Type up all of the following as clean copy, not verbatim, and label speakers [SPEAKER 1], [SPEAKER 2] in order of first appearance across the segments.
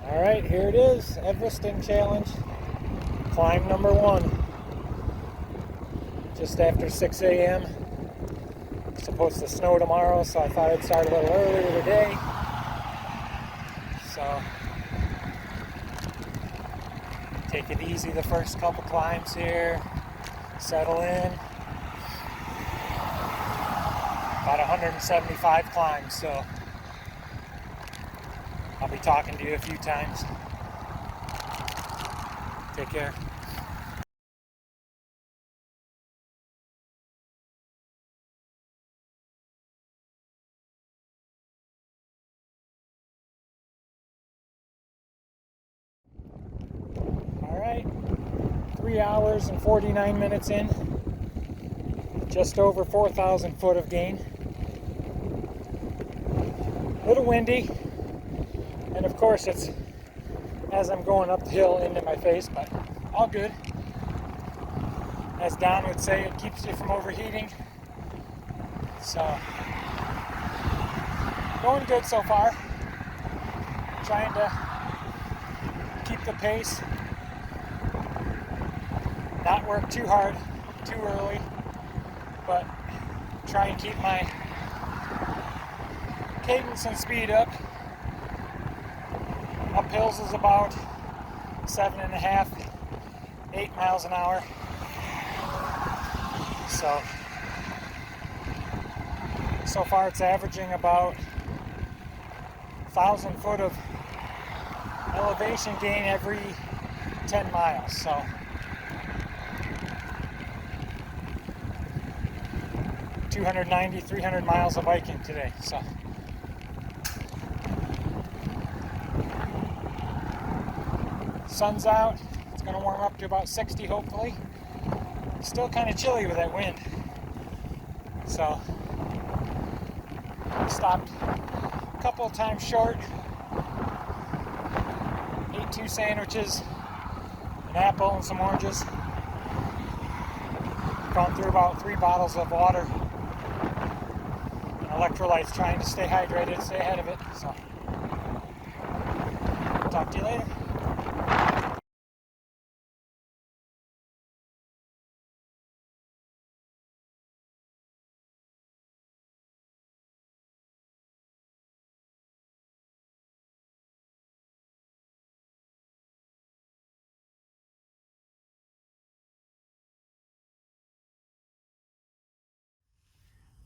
[SPEAKER 1] Alright, here it is, Everesting Challenge, climb number 1, just after 6 a.m. It's supposed to snow tomorrow, so I thought I'd start a little earlier today. So, take it easy the first couple climbs here, settle in. About 175 climbs, so I'll be talking to you a few times. Take care. Alright, 3 hours and 49 minutes in. Just over 4,000 foot of gain. A little windy. And of course it's as I'm going up the hill into my face, but all good. As Don would say, it keeps you from overheating. So, going good so far. Trying to keep the pace. Not work too hard, too early, but try and keep my cadence and speed up. Uphills is about 7.5, 8 miles an hour. So far it's averaging about 1,000 foot of elevation gain every 10 miles. So 290, 300 miles of biking today. So sun's out. It's going to warm up to about 60 hopefully. Still kind of chilly with that wind. So stopped a couple of times short. Ate 2 sandwiches, an apple and some oranges. Gone through about 3 bottles of water and electrolytes, trying to stay hydrated, stay ahead of it. So talk to you later.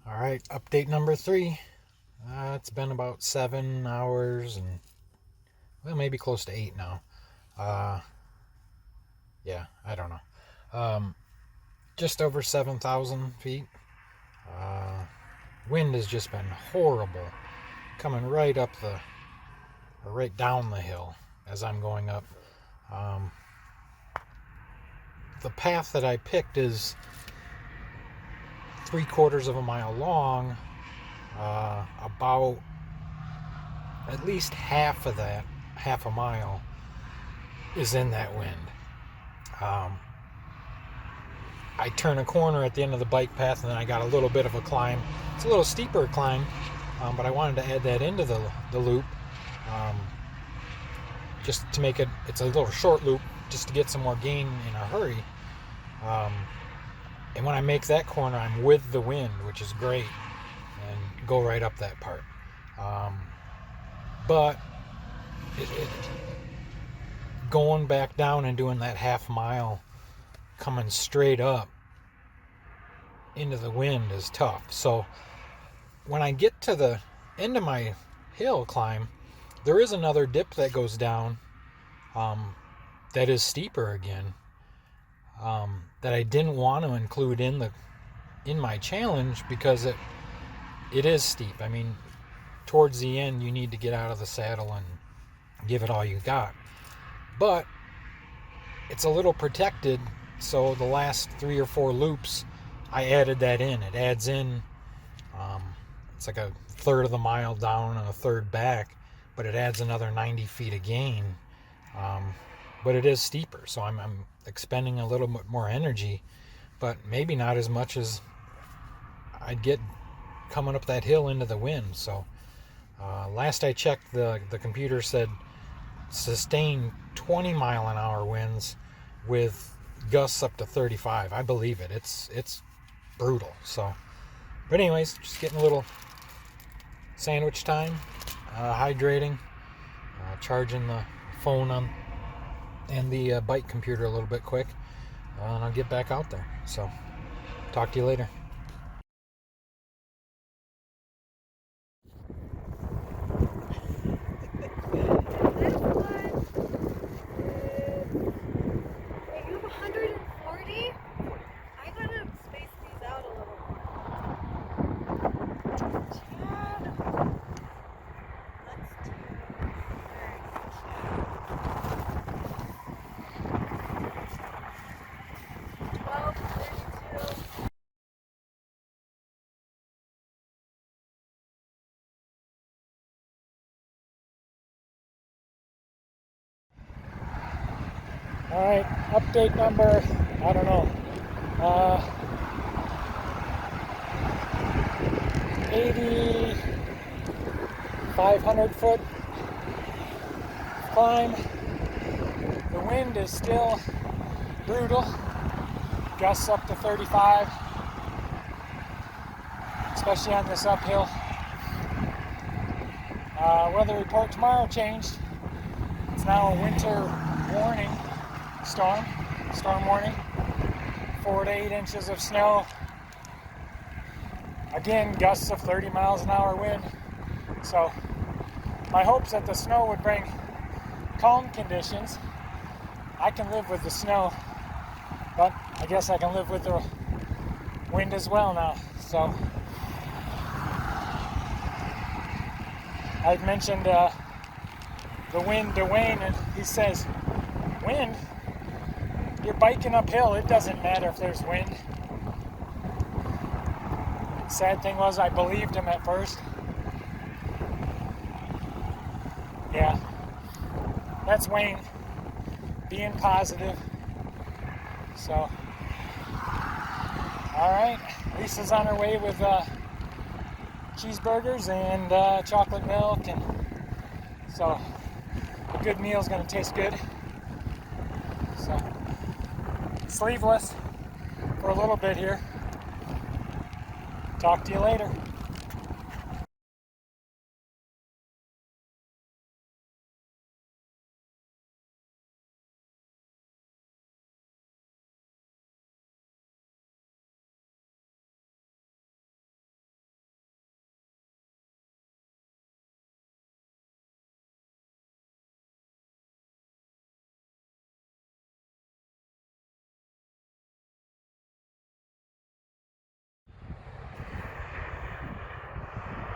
[SPEAKER 1] All right, update number 3. It's been about 7 hours and, well, maybe close to 8 now. Yeah, I don't know. Just over 7,000 feet. Wind has just been horrible, coming right down the hill as I'm going up. The path that I picked is 3/4 of a mile long. About at least half of that, half a mile, is in that wind. I turn a corner at the end of the bike path, and then I got a little bit of a climb. It's a little steeper climb, but I wanted to add that into the loop, just to make it's a little short loop, just to get some more gain in a hurry. And when I make that corner, I'm with the wind, which is great, and go right up that part. But going back down and doing that half mile, coming straight up into the wind is tough. So when I get to the end of my hill climb, there is another dip that goes down, that is steeper again, that I didn't want to include in my challenge because it is steep. I mean, towards the end you need to get out of the saddle and give it all you got. But it's a little protected, so the last 3 or 4 loops I added that in. It adds in, it's like 1/3 of the mile down and 1/3 back, but it adds another 90 feet of gain. But it is steeper, so I'm expending a little bit more energy, but maybe not as much as I'd get coming up that hill into the wind. So last I checked, the computer said sustain 20-mile-an-hour winds with gusts up to 35. I believe it. It's brutal. So, but anyways, just getting a little sandwich time, hydrating, charging the phone on and the bike computer a little bit quick, and I'll get back out there. So, talk to you later. All right, update number, I don't know, 8,500 foot climb. The wind is still brutal, gusts up to 35, especially on this uphill. Weather report tomorrow changed. It's now a winter warning storm warning, 4 to 8 inches of snow. Again, gusts of 30 miles an hour wind. So my hopes that the snow would bring calm conditions. I can live with the snow, but I guess I can live with the wind as well now. So I'd mentioned the wind to Wayne, and he says, wind? You're biking uphill, it doesn't matter if there's wind. Sad thing was, I believed him at first. Yeah, that's Wayne being positive. So, alright, Lisa's on her way with cheeseburgers and chocolate milk, and so a good meal's gonna taste good. So, sleeveless for a little bit here. Talk to you later.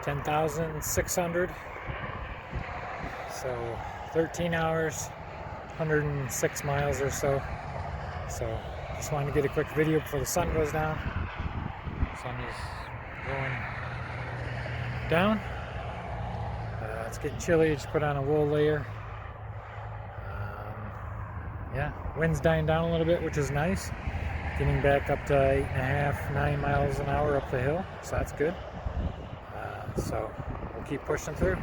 [SPEAKER 1] $10,600. So 13 hours, 106 miles or so. So just wanted to get a quick video before the sun goes down. Sun is going down. It's getting chilly. Just put on a wool layer. Yeah, wind's dying down a little bit, which is nice. Getting back up to 8.5, 9 miles an hour up the hill, so that's good. So we'll keep pushing through.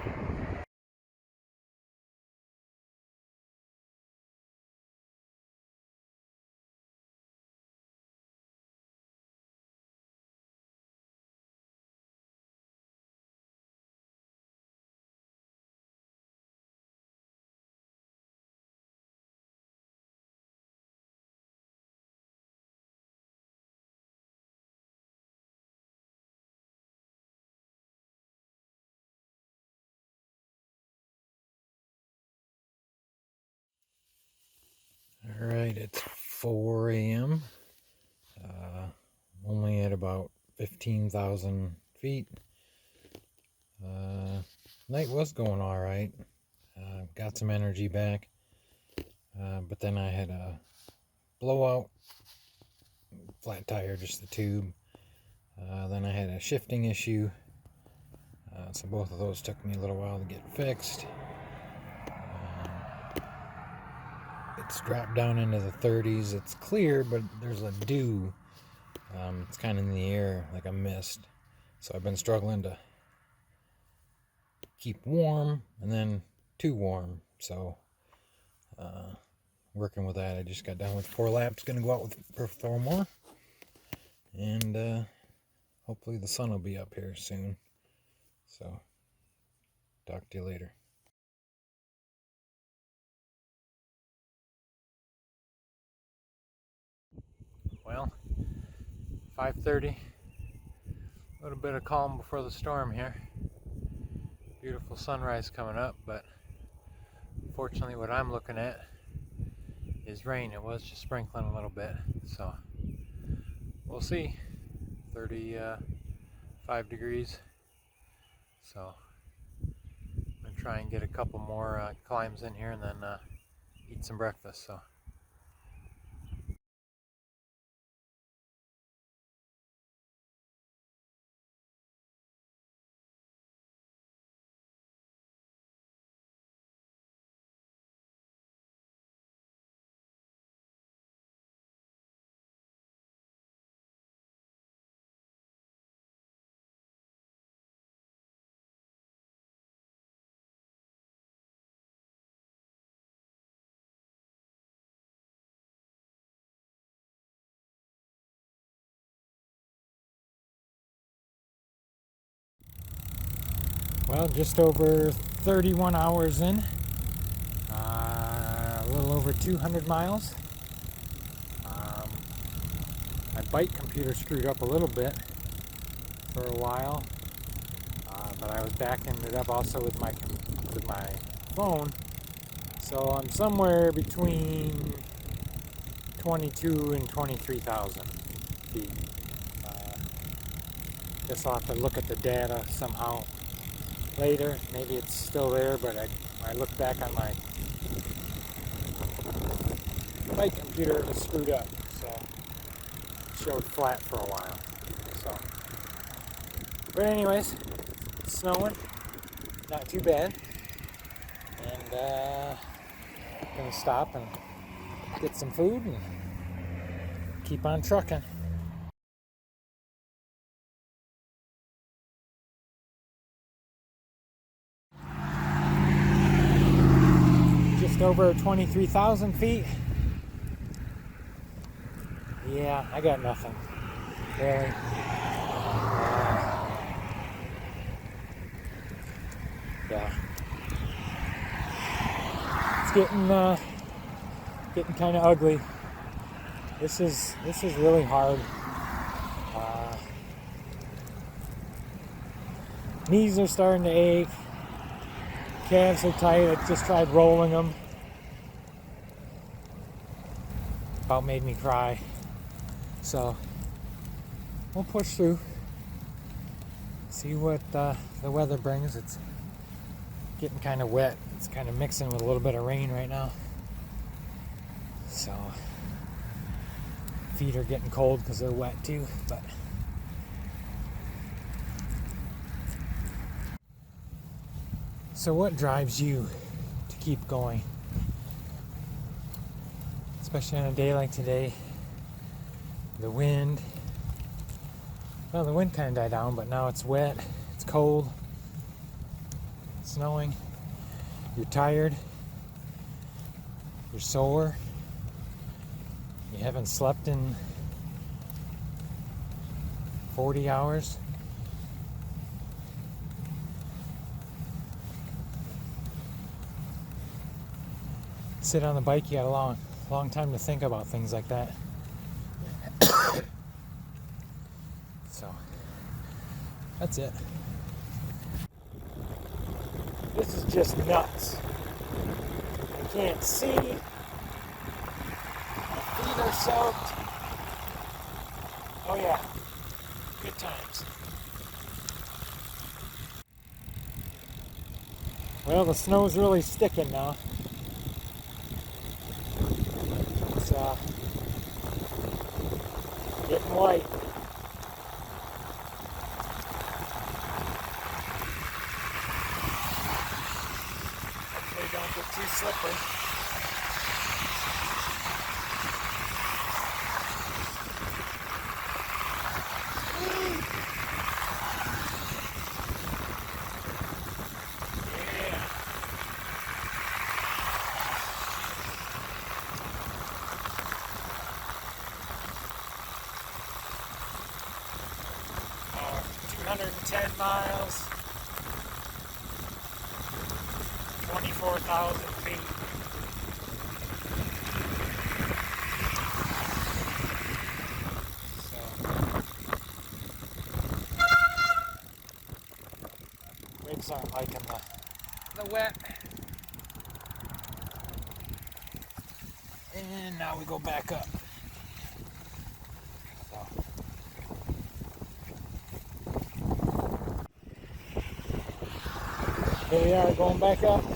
[SPEAKER 1] All right, it's 4 a.m. Only at about 15,000 feet. Night was going all right. Got some energy back, but then I had a blowout, flat tire, just the tube. Then I had a shifting issue, so both of those took me a little while to get fixed. It's dropped down into the 30s. It's clear, but there's a dew. It's kind of in the air, like a mist. So I've been struggling to keep warm and then too warm. So Working with that. I just got done with 4 laps. Gonna go out for 4 more, and hopefully the sun will be up here soon. So, talk to you later. Well, 5:30. A little bit of calm before the storm here. Beautiful sunrise coming up, but unfortunately what I'm looking at is rain. It was just sprinkling a little bit, so we'll see. 35 degrees, so I'm gonna try and get a couple more climbs in here and then eat some breakfast. So well, just over 31 hours in, a little over 200 miles. My bike computer screwed up a little bit for a while, but I was backing it up also with my phone. So I'm somewhere between 22 and 23,000 feet. Guess I'll have to look at the data somehow later. Maybe it's still there, but I look back on my bike computer, it was screwed up, so it showed flat for a while. So, but anyways, it's snowing, not too bad, and gonna stop and get some food and keep on trucking. Just over 23,000 feet. Yeah, I got nothing, really. Yeah, it's getting kind of ugly. This is really hard. Knees are starting to ache. Calves are tight. I just tried rolling them. About made me cry. So we'll push through. See what the weather brings. It's getting kind of wet. It's kind of mixing with a little bit of rain right now. So feet are getting cold because they're wet too. But so what drives you to keep going? Especially on a day like today. The wind. Well, the wind kind of died down, but now it's wet. It's cold. It's snowing. You're tired. You're sore. You haven't slept in 40 hours. Sit on the bike, you got a long time to think about things like that. So, that's it. This is just nuts. I can't see. My feet are soaked. Oh yeah, good times. Well, the snow's really sticking now. It's getting white. Hopefully don't get too slippery. 10 miles, 24,000 feet. So, rigs aren't liking the wet. And now we go back up. So. Here we are going back up.